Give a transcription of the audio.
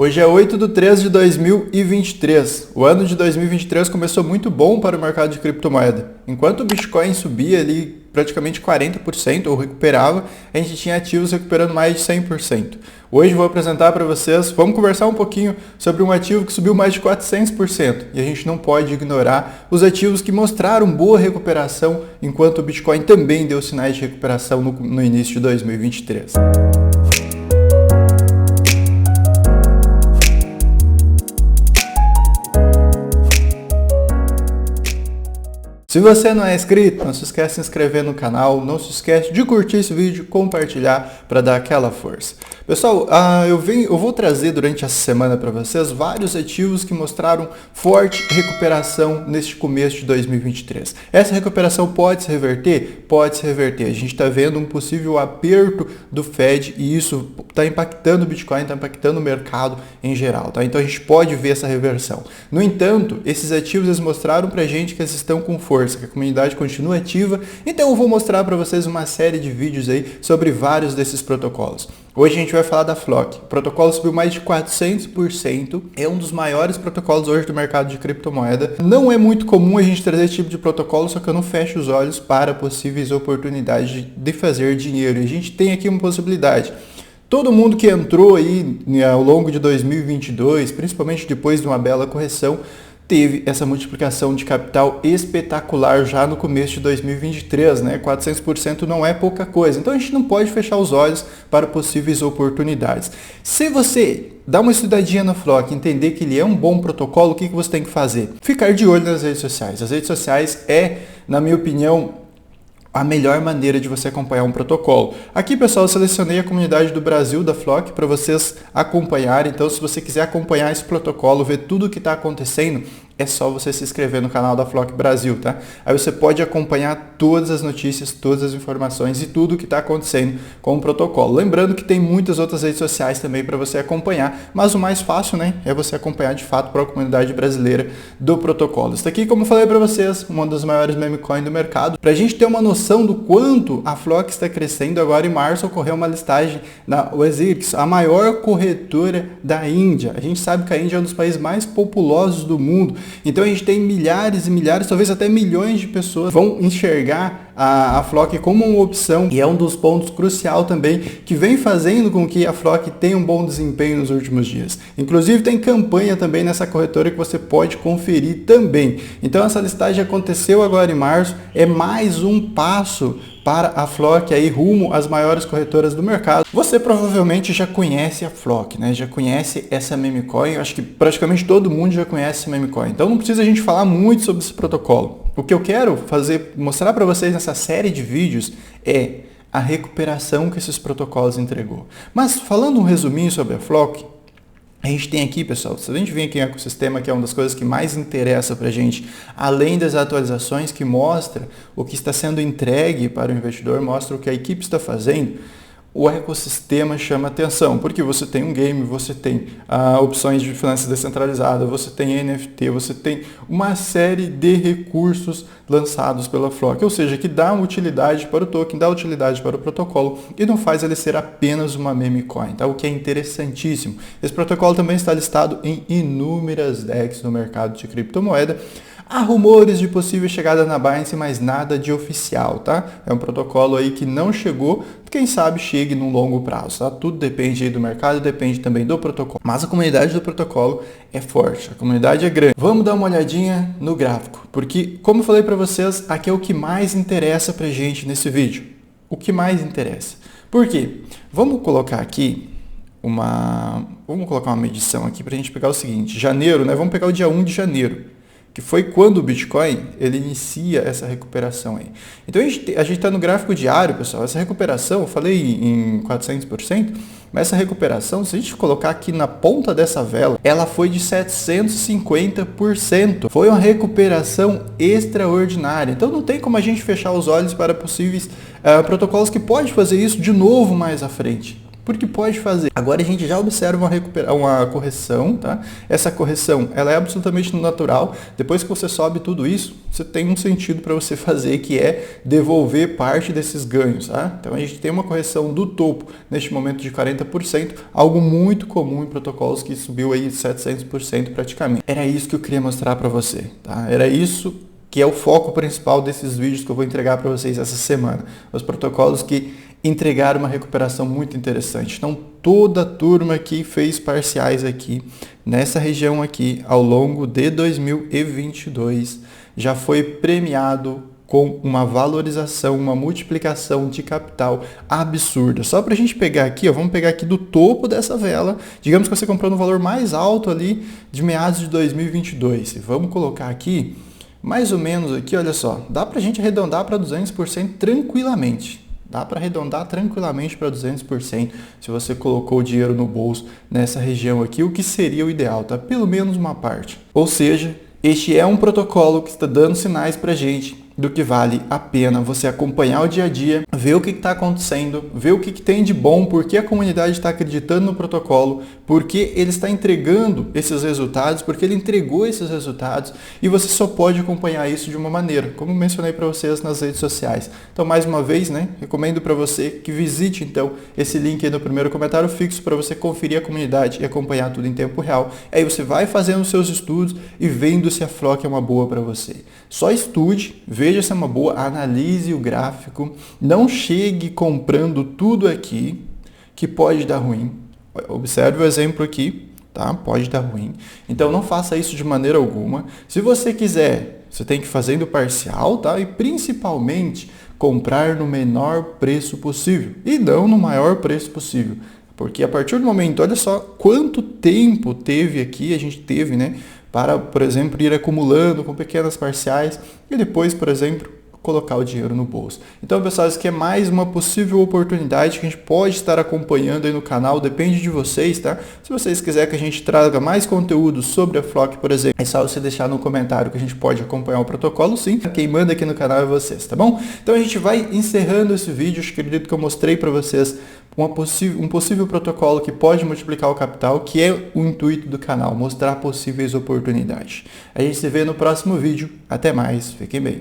Hoje é 8/3/2023. O ano de 2023 começou muito bom para o mercado de criptomoeda. Enquanto o Bitcoin subia ali praticamente 40% ou recuperava, a gente tinha ativos recuperando mais de 100%. Hoje vou apresentar para vocês, vamos conversar um pouquinho sobre um ativo que subiu mais de 400%. E a gente não pode ignorar os ativos que mostraram boa recuperação, enquanto o Bitcoin também deu sinais de recuperação no início de 2023. Se você não é inscrito, não se esquece de se inscrever no canal, não se esquece de curtir esse vídeo, compartilhar para dar aquela força. Pessoal, eu vou trazer durante essa semana para vocês vários ativos que mostraram forte recuperação neste começo de 2023. Essa recuperação pode se reverter? Pode se reverter. A gente está vendo um possível aperto do Fed e isso está impactando o Bitcoin, está impactando o mercado em geral. Tá? Então a gente pode ver essa reversão. No entanto, esses ativos eles mostraram para a gente que eles estão com força, que a comunidade continua ativa. Então eu vou mostrar para vocês uma série de vídeos aí sobre vários desses protocolos. Hoje a gente vai falar da Flock. O protocolo subiu mais de 400%. É um dos maiores protocolos hoje do mercado de criptomoeda. Não é muito comum a gente trazer esse tipo de protocolo, só que eu não fecho os olhos para possíveis oportunidades de fazer dinheiro. E a gente tem aqui uma possibilidade. Todo mundo que entrou aí ao longo de 2022, principalmente depois de uma bela correção, teve essa multiplicação de capital espetacular já no começo de 2023, né? 400% não é pouca coisa. Então a gente não pode fechar os olhos para possíveis oportunidades. Se você dá uma estudadinha na Flock, entender que ele é um bom protocolo, o que você tem que fazer? Ficar de olho nas redes sociais. As redes sociais na minha opinião, a melhor maneira de você acompanhar um protocolo. Aqui, pessoal, eu selecionei a comunidade do Brasil da Flock para vocês acompanharem. Então, se você quiser acompanhar esse protocolo, ver tudo o que está acontecendo, é só você se inscrever no canal da Flock Brasil, tá? Aí você pode acompanhar todas as notícias, todas as informações e tudo o que está acontecendo com o protocolo. Lembrando que tem muitas outras redes sociais também para você acompanhar, mas o mais fácil, né, é você acompanhar de fato para a comunidade brasileira do protocolo. Isso aqui, como eu falei para vocês, uma das maiores meme coins do mercado. Para a gente ter uma noção do quanto a Flock está crescendo, agora em março ocorreu uma listagem na OSX, a maior corretora da Índia. A gente sabe que a Índia é um dos países mais populosos do mundo. Então a gente tem milhares e milhares, talvez até milhões de pessoas vão enxergar a Flock como uma opção e é um dos pontos crucial também que vem fazendo com que a Flock tenha um bom desempenho nos últimos dias. Inclusive tem campanha também nessa corretora que você pode conferir também. Então essa listagem aconteceu agora em março, é mais um passo para a Flock aí rumo às maiores corretoras do mercado. Você provavelmente já conhece a Flock, né? Já conhece essa meme coin. Eu acho que praticamente todo mundo já conhece essa meme coin. Então não precisa a gente falar muito sobre esse protocolo. O que eu quero mostrar para vocês nessa série de vídeos é a recuperação que esses protocolos entregou. Mas falando um resuminho sobre a Flock, a gente tem aqui, pessoal, se a gente vem aqui em ecossistema, que é uma das coisas que mais interessa para a gente, além das atualizações que mostra o que está sendo entregue para o investidor, mostra o que a equipe está fazendo, o ecossistema chama atenção, porque você tem um game, você tem opções de finanças descentralizadas, você tem NFT, você tem uma série de recursos lançados pela Flock, ou seja, que dá utilidade para o token, dá utilidade para o protocolo e não faz ele ser apenas uma meme coin, tá? O que é interessantíssimo. Esse protocolo também está listado em inúmeras DEX no mercado de criptomoeda. Há rumores de possível chegada na Binance, mas nada de oficial, tá? É um protocolo aí que não chegou, quem sabe chegue num longo prazo, tá? Tudo depende aí do mercado, depende também do protocolo. Mas a comunidade do protocolo é forte, a comunidade é grande. Vamos dar uma olhadinha no gráfico, porque, como eu falei para vocês, aqui é o que mais interessa pra gente nesse vídeo. O que mais interessa. Por quê? Vamos colocar aqui Vamos colocar uma medição aqui pra gente pegar o seguinte, janeiro, né? Vamos pegar o dia 1 de janeiro. Que foi quando o Bitcoin ele inicia essa recuperação aí. Então a gente está no gráfico diário, pessoal. Essa recuperação, eu falei em 400%, mas essa recuperação, se a gente colocar aqui na ponta dessa vela, ela foi de 750%. Foi uma recuperação extraordinária. Então não tem como a gente fechar os olhos para possíveis protocolos que podem fazer isso de novo mais à frente. porque pode fazer. Agora a gente já observa uma correção, tá? Essa correção, ela é absolutamente natural. Depois que você sobe tudo isso, você tem um sentido para você fazer, que é devolver parte desses ganhos, tá? Então a gente tem uma correção do topo neste momento de 40%, algo muito comum em protocolos que subiu aí 700% praticamente. Era isso que eu queria mostrar para você, tá? Era isso que é o foco principal desses vídeos que eu vou entregar para vocês essa semana. Os protocolos que entregaram uma recuperação muito interessante. Então, toda a turma que fez parciais aqui, nessa região aqui, ao longo de 2022, já foi premiado com uma valorização, uma multiplicação de capital absurda. Só para a gente pegar aqui, ó, vamos pegar aqui do topo dessa vela, digamos que você comprou no valor mais alto ali de meados de 2022. E vamos colocar aqui, mais ou menos aqui, olha só, dá para a gente arredondar para 200% tranquilamente. Dá para arredondar tranquilamente para 200% se você colocou o dinheiro no bolso nessa região aqui, o que seria o ideal, tá? Pelo menos uma parte. Ou seja, este é um protocolo que está dando sinais para a gente do que vale a pena você acompanhar o dia a dia, ver o que está acontecendo, ver o que tem de bom, porque a comunidade está acreditando no protocolo, porque ele está entregando esses resultados, porque ele entregou esses resultados e você só pode acompanhar isso de uma maneira, como mencionei para vocês nas redes sociais. Então, mais uma vez, né, recomendo para você que visite então esse link aí no primeiro comentário fixo para você conferir a comunidade e acompanhar tudo em tempo real. Aí você vai fazendo os seus estudos e vendo se a Flock é uma boa para você. Só estude, veja se é uma boa, analise o gráfico, não chegue comprando tudo aqui que pode dar ruim. Observe o exemplo aqui, tá? Pode dar ruim. Então não faça isso de maneira alguma. Se você quiser, você tem que fazer do parcial, tá? E principalmente comprar no menor preço possível e não no maior preço possível. Porque a partir do momento, olha só quanto tempo teve aqui, a gente teve, né? Para, por exemplo, ir acumulando com pequenas parciais e depois, por exemplo, colocar o dinheiro no bolso. Então, pessoal, isso aqui é mais uma possível oportunidade que a gente pode estar acompanhando aí no canal, depende de vocês, tá? Se vocês quiserem que a gente traga mais conteúdo sobre a Flock, por exemplo, é só você deixar no comentário que a gente pode acompanhar o protocolo, sim. Quem manda aqui no canal é vocês, tá bom? Então a gente vai encerrando esse vídeo, acredito que eu mostrei para vocês um possível protocolo que pode multiplicar o capital, que é o intuito do canal, mostrar possíveis oportunidades. A gente se vê no próximo vídeo. Até mais, fiquem bem.